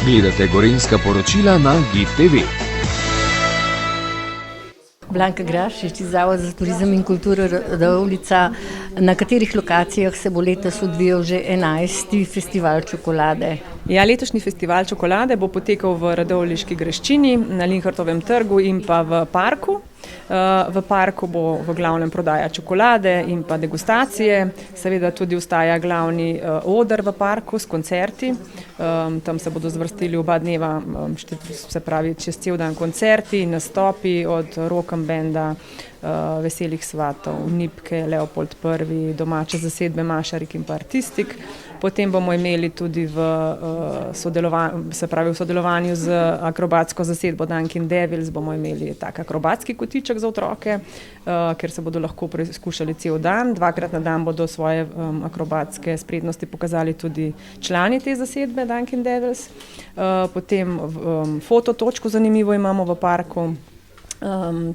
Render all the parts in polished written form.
Gledate Gorenjska poročila na GIF TV. Blanka Grašič iz Zavoda za turizem in kulturo Radovljica. Na katerih lokacijah se bo letos odvijal že 11. festival čokolade? Ja, letošnji festival čokolade bo potekal v Radovljiški graščini, na Linhartovem trgu in pa v parku. V parku bo v glavnem prodaja čokolade in pa degustacije. Seveda tudi ostaja glavni oder v parku s koncerti. Tam se bodo zvrstili oba dneva, se pravi čez cel dan koncerti, nastopi od rock'n'roll benda, Veselih svatov, Nipke, Leopold I, domače zasedbe Mašarik in pa Artistik. Potem bomo imeli tudi v sodelovanju z akrobatsko zasedbo Dunkin Devils bomo imeli tak akrobatski kotiček za otroke, kjer se bodo lahko preizkušali cel dan. Dvakrat na dan bodo svoje akrobatske spretnosti pokazali tudi člani te zasedbe Dunkin Devils. Potem fototočko zanimivo imamo v parku.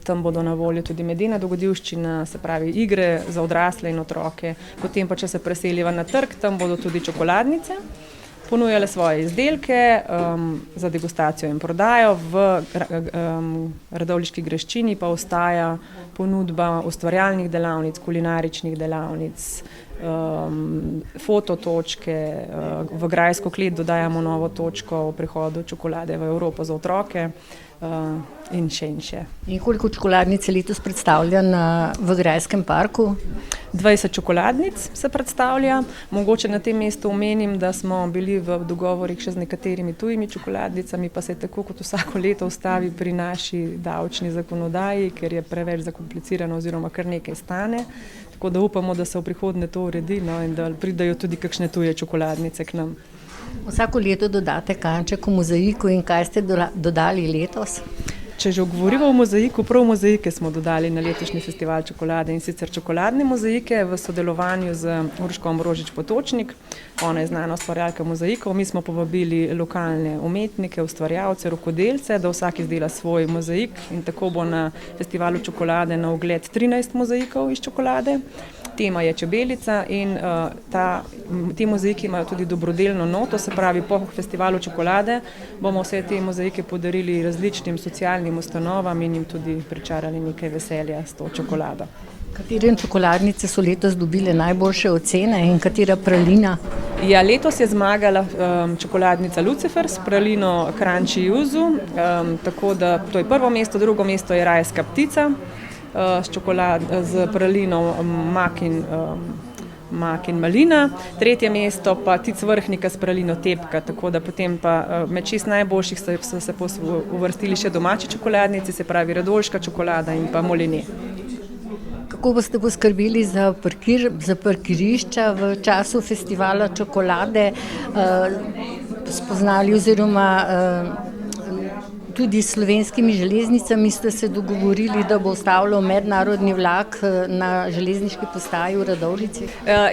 Tam bodo na voljo tudi medena dogodivščina, se pravi igre za odrasle in otroke. Potem pa, če se preseliva na trg, tam bodo tudi čokoladnice ponujale svoje izdelke za degustacijo in prodajo. V Radovljiški graščini pa ostaja ponudba ustvarjalnih delavnic, kulinaričnih delavnic, fototočke. V grajsko klet dodajamo novo točko o prihodu čokolade v Evropo za otroke. In še in še. In koliko čokoladnic je letos predstavlja v Grajskem parku? 20 čokoladnic se predstavlja. Mogoče na tem mestu omenim, da smo bili v dogovorih še z nekaterimi tujimi čokoladnicami, pa se tako kot vsako leto ustavi pri naši davčni zakonodaji, ker je preveč zakomplicirano oziroma kar nekaj stane. Tako da upamo, da se v prihodnje to uredi, in da pridajo tudi kakšne tuje čokoladnice k nam. Vsako leto dodate kanček v mozaiku in kaj ste dodali letos? Če že govorimo o mozaiku, prav mozaike smo dodali na letošnji festival čokolade, in sicer čokoladne mozaike v sodelovanju z Urško Ambrožič Potočnik. Ona je znana ustvarjalka mozaikov. Mi smo povabili lokalne umetnike, ustvarjalce, rokodelce, da vsak izdela svoj mozaik, in tako bo na festivalu čokolade na ogled 13 mozaikov iz čokolade. Tema je čebelica in ti mozaiki imajo tudi dobrodelno noto, se pravi po festivalu čokolade bomo vse te mozaike podarili različnim socialnim ustanovam in jim tudi pričarali nekaj veselja s to čokolado. Katere čokoladnice so letos dobile najboljše ocene in katera pralina? Ja, letos je zmagala čokoladnica Lucifer s pralino Crunchy Yuzu, tako da to je prvo mesto, drugo mesto je Rajska ptica z pralino mak in malina, tretje mesto pa Tic vrhnika s pralino Tepka, tako da potem pa med 6 najboljših so se uvrstili še domači čokoladnici, se pravi radolška čokolada in pa Moline. Kako boste poskrbeli za parkirišča v času festivala čokolade, spoznali oziroma tudi s Slovenskimi železnicami ste se dogovorili, da bo ustavljal mednarodni vlak na železniški postaji v Radovljici?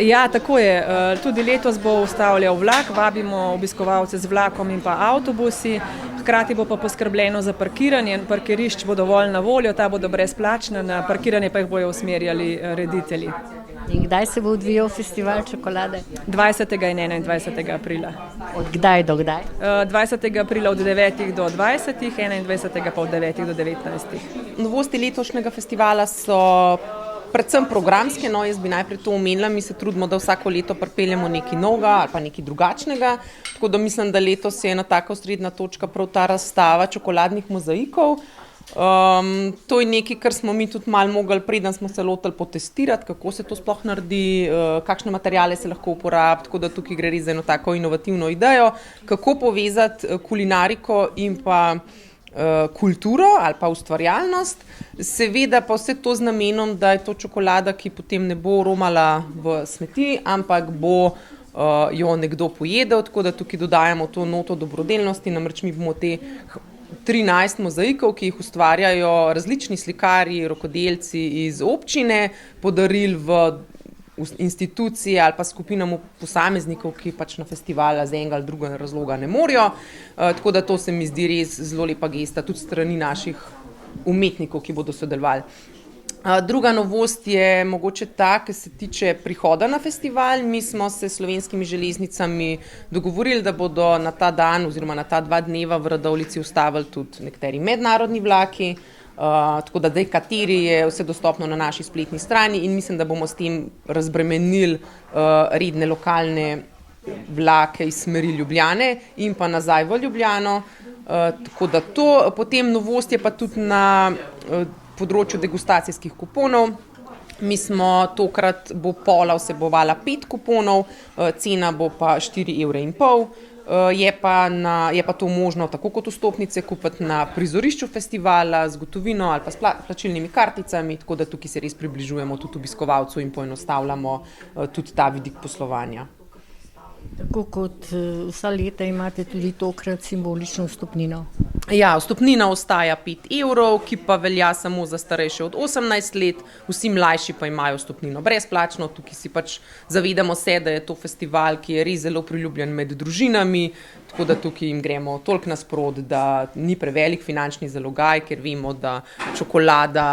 Ja, tako je. Tudi letos bo ustavljal vlak, vabimo obiskovalce z vlakom in pa avtobusi. Hkrati bo pa poskrbljeno za parkiranje. Parkirišč bo dovolj na voljo, ta bodo brezplačna, na parkiranje pa jih bojo usmerjali reditelji. In kdaj se bo odvijal festival čokolade? 20. in 21. aprila. Od kdaj do kdaj? 20. aprila od 9. do 20. 21. pa od 9. do 19. Novosti letošnjega festivala so predvsem programske, jaz bi najprej to omenila, mi se trudimo, da vsako leto pripeljemo nekaj novega ali pa nekaj drugačnega, tako da mislim, da letos je ena taka osrednja točka prav ta razstava čokoladnih mozaikov. To je nekaj, kar smo mi tudi malo mogli, preden smo se lotili potestirati, kako se to sploh naredi, kakšne materiale se lahko uporabi, tako da tukaj gre res za eno tako inovativno idejo, kako povezati kulinariko in pa kulturo ali pa ustvarjalnost, seveda pa vse to z namenom, da je to čokolada, ki potem ne bo romala v smeti, ampak bo jo nekdo pojedel, tako da tukaj dodajamo to noto dobrodelnosti, namreč mi bomo te 13 mozaikov, ki jih ustvarjajo različni slikarji, rokodelci iz občine, podarili v institucije ali pa skupinam posameznikov, ki pač na festivala z enega ali drugega razloga ne morejo. Tako da to se mi zdi res zelo lepa gesta, tudi strani naših umetnikov, ki bodo sodelovali. Druga novost je mogoče ta, ki se tiče prihoda na festival. Mi smo se s Slovenskimi železnicami dogovorili, da bodo na ta dan oziroma na ta 2 dneva v Radovljici ustavili tudi nekateri mednarodni vlaki. Tako da zdaj kateri je vse dostopno na naši spletni strani in mislim, da bomo s tem razbremenili redne lokalne vlake iz smeri Ljubljane in pa nazaj v Ljubljano. Tako da to, potem novost je pa tudi na področju degustacijskih kuponov. Mi smo tokrat, bo pola vsebovala 5 kuponov, cena bo pa 4,5 €. Je pa to možno tako kot vstopnice kupiti na prizorišču festivala z gotovino ali pa s plačilnimi karticami, tako da tukaj se res približujemo tudi obiskovalcu in poenostavljamo tudi ta vidik poslovanja. Tako kot vsa leta imate tudi tokrat simbolično vstopnino. Ja, vstopnina ostaja 5 €, ki pa velja samo za starejše od 18 let, vsi mlajši pa imajo vstopnino brezplačno. Tukaj si pač zavedamo se, da je to festival, ki je res zelo priljubljen med družinami, tako da tukaj jim gremo toliko nasprot, da ni prevelik finančni zalogaj, ker vemo, da čokolada,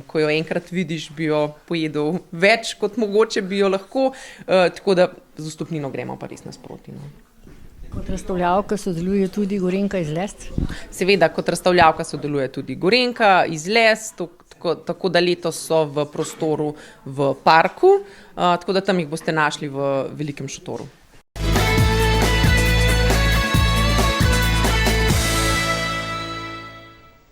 ko jo enkrat vidiš, bi jo pojedel več, kot mogoče bi jo lahko, tako da z vstopnino gremo pa res nasproti. Kot razstavljavka sodeluje tudi Gorenjka iz Lesc? Seveda, kot razstavljavka sodeluje tudi Gorenjka iz Lesc, tako da letos so v prostoru v parku, tako da tam jih boste našli v velikem šotoru.